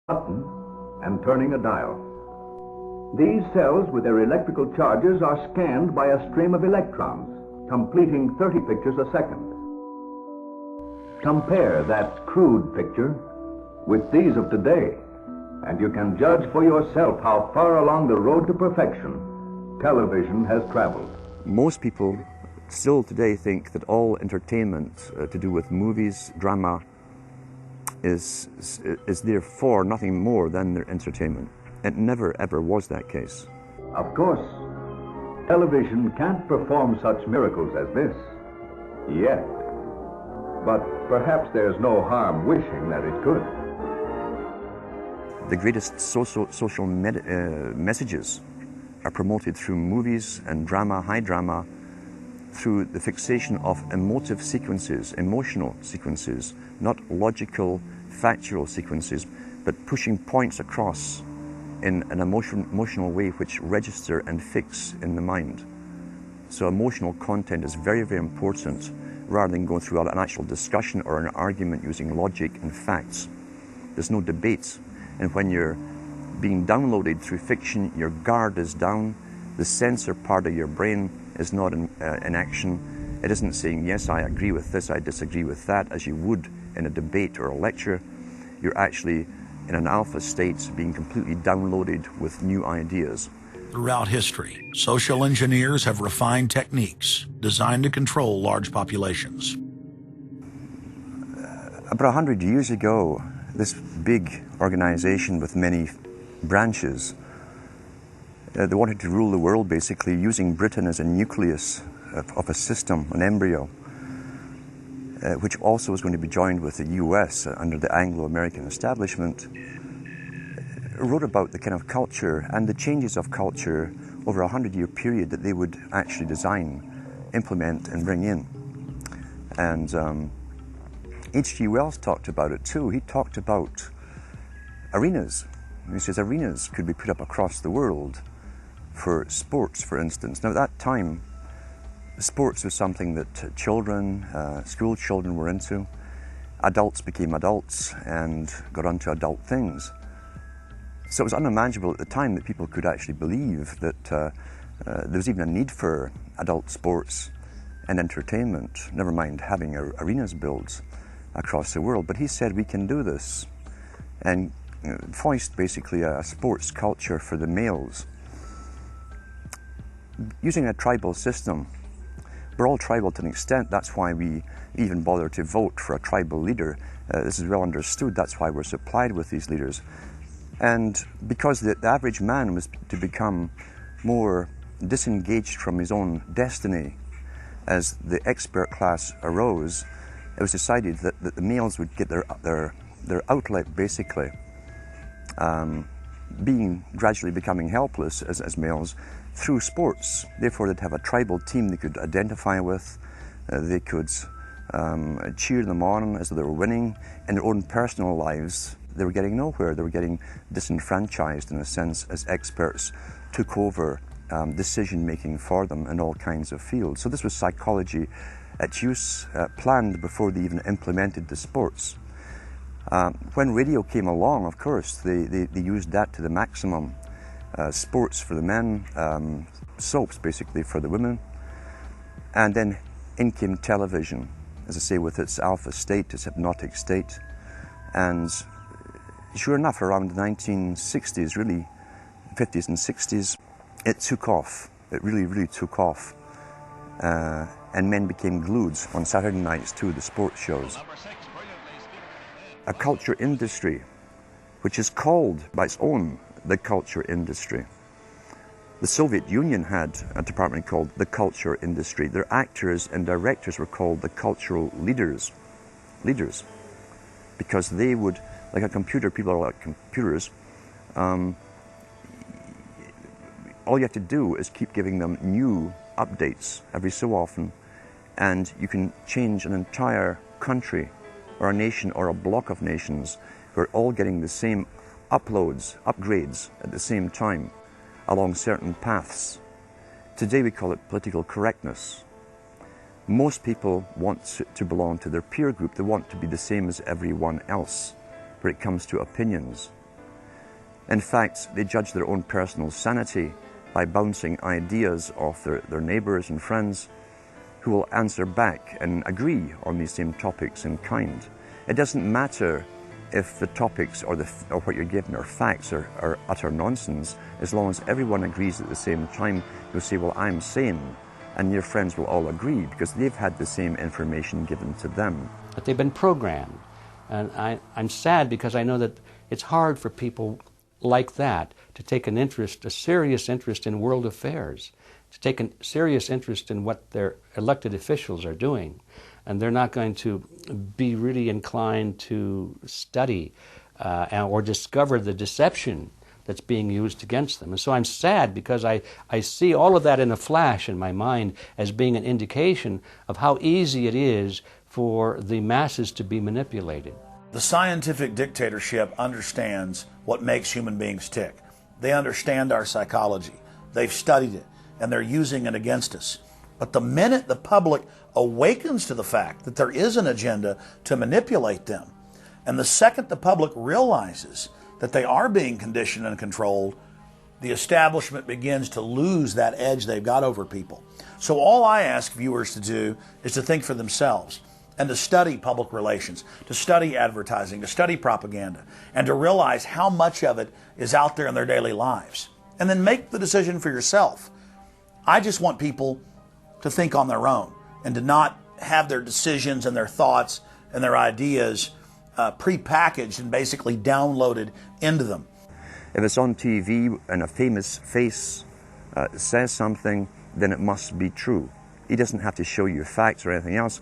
button and turning a dial. These cells with their electrical charges are scanned by a stream of electrons, completing 30 pictures a second. Compare that crude picture with these of today, and you can judge for yourself how far along the road to perfection television has traveled. Most people still today think that all entertainment to do with movies, drama, is therefore nothing more than their entertainment. It never ever was that case. Of course, television can't perform such miracles as this, yet. But perhaps there's no harm wishing that it could. The greatest social messages are promoted through movies and drama, high drama, through the fixation of emotive sequences, emotional sequences, not logical, factual sequences, but pushing points across in an emotional way which register and fix in the mind. So emotional content is very, very important, rather than going through an actual discussion or an argument using logic and facts. There's no debate. And when you're being downloaded through fiction, your guard is down, the censor part of your brain is not in action. It isn't saying, yes, I agree with this, I disagree with that, as you would in a debate or a lecture. You're actually in an alpha state, being completely downloaded with new ideas. Throughout history, social engineers have refined techniques designed to control large populations. About 100 years ago, this big organization with many branches, they wanted to rule the world basically using Britain as a nucleus of a system, an embryo, which also was going to be joined with the US under the Anglo-American establishment, wrote about the kind of culture and the changes of culture over a 100-year period that they would actually design, implement and bring in. And H.G. Wells talked about it too. He talked about arenas. He says arenas could be put up across the world for sports, for instance. Now at that time, sports was something that children, school children were into. Adults became adults and got onto adult things. So it was unimaginable at the time that people could actually believe that there was even a need for adult sports and entertainment, never mind having arenas built across the world. But he said we can do this and foist basically a sports culture for the males. Using a tribal system, we're all tribal to an extent. That's why we even bother to vote for a tribal leader. This is well understood. That's why we're supplied with these leaders. And because the average man was to become more disengaged from his own destiny as the expert class arose, it was decided that the males would get their outlet basically, gradually becoming helpless as males through sports. Therefore they'd have a tribal team they could identify with, they could cheer them on as they were winning. In their own personal lives, they were getting nowhere. They were getting disenfranchised in a sense as experts took over decision-making for them in all kinds of fields. So this was psychology at use, planned before they even implemented the sports. When radio came along, of course, they used that to the maximum. Sports for the men, soaps basically for the women. And then in came television, as I say, with its alpha state, its hypnotic state. And sure enough, around the 1960s, really, 50s and 60s, it took off. It really, really took off. And men became glued on Saturday nights to the sports shows. A culture industry, which is called by its own the culture industry. The Soviet Union had a department called the culture industry. Their actors and directors were called the cultural leaders, because they would, like a computer, people are like computers, all you have to do is keep giving them new updates every so often, and you can change an entire country or a nation or a block of nations who are all getting the same upgrades at the same time along certain paths. Today we call it political correctness. Most people want to belong to their peer group. They want to be the same as everyone else when it comes to opinions. In fact, they judge their own personal sanity by bouncing ideas off their neighbours and friends who will answer back and agree on these same topics in kind. It doesn't matter if the topics or what you're given are facts or utter nonsense, as long as everyone agrees at the same time. You'll say, well, I'm sane, and your friends will all agree because they've had the same information given to them. But they've been programmed, and I'm sad because I know that it's hard for people like that to take an interest, a serious interest in world affairs, to take a serious interest in what their elected officials are doing. And they're not going to be really inclined to study or discover the deception that's being used against them. And so I'm sad because I see all of that in a flash in my mind as being an indication of how easy it is for the masses to be manipulated. The scientific dictatorship understands what makes human beings tick. They understand our psychology. They've studied it, and they're using it against us. But the minute the public awakens to the fact that there is an agenda to manipulate them, and the second the public realizes that they are being conditioned and controlled, the establishment begins to lose that edge they've got over people. So all I ask viewers to do is to think for themselves and to study public relations, to study advertising, to study propaganda, and to realize how much of it is out there in their daily lives. And then make the decision for yourself. I just want people to think on their own and to not have their decisions and their thoughts and their ideas pre-packaged and basically downloaded into them. If it's on TV and a famous face says something, then it must be true. He doesn't have to show you facts or anything else.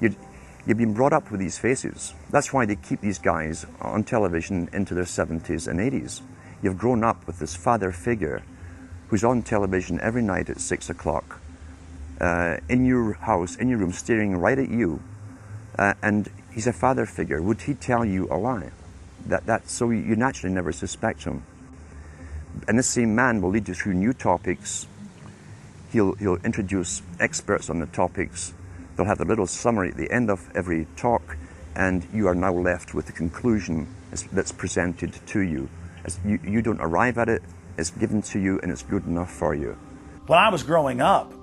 You've been brought up with these faces. That's why they keep these guys on television into their 70s and 80s. You've grown up with this father figure who's on television every night at 6 o'clock, in your house, in your room, staring right at you, and he's a father figure. Would he tell you a lie? So you naturally never suspect him. And this same man will lead you through new topics. He'll introduce experts on the topics. They'll have a little summary at the end of every talk, and you are now left with the conclusion that's presented to you. You don't arrive at it, it's given to you, and it's good enough for you. When I was growing up,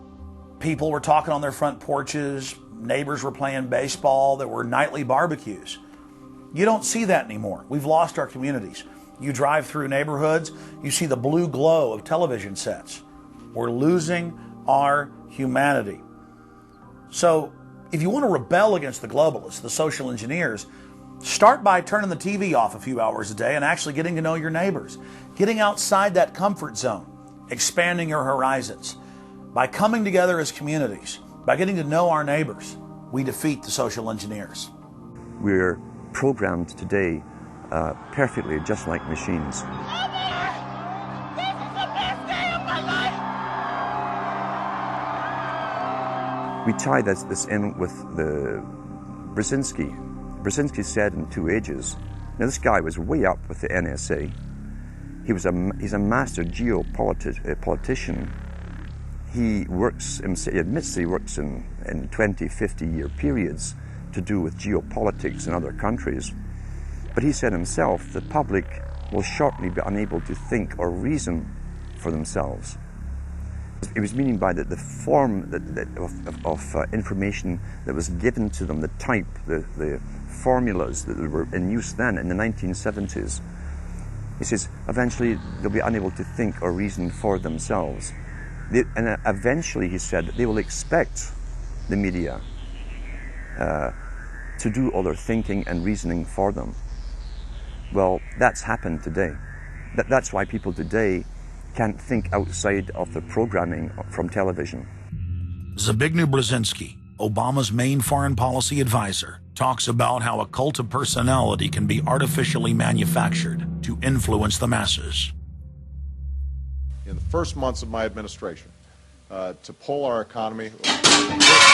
people were talking on their front porches, neighbors were playing baseball, there were nightly barbecues. You don't see that anymore. We've lost our communities. You drive through neighborhoods, you see the blue glow of television sets. We're losing our humanity. So if you want to rebel against the globalists, the social engineers, start by turning the TV off a few hours a day and actually getting to know your neighbors, getting outside that comfort zone, expanding your horizons. By coming together as communities, by getting to know our neighbors, we defeat the social engineers. We're programmed today perfectly just like machines. We tie this in with the Brzezinski. Brzezinski said in 2 Ages, now this guy was way up with the NSA. He's a master geopolitician. He admits he works in 20, 50-year periods to do with geopolitics in other countries. But he said himself, the public will shortly be unable to think or reason for themselves. He was meaning by the form of information that was given to them, the type, the formulas that were in use then in the 1970s. He says, eventually they'll be unable to think or reason for themselves. And eventually, he said, they will expect the media to do all their thinking and reasoning for them. Well, that's happened today. That's why people today can't think outside of the programming from television. Zbigniew Brzezinski, Obama's main foreign policy advisor, talks about how a cult of personality can be artificially manufactured to influence the masses. In the first months of my administration, to pull our economy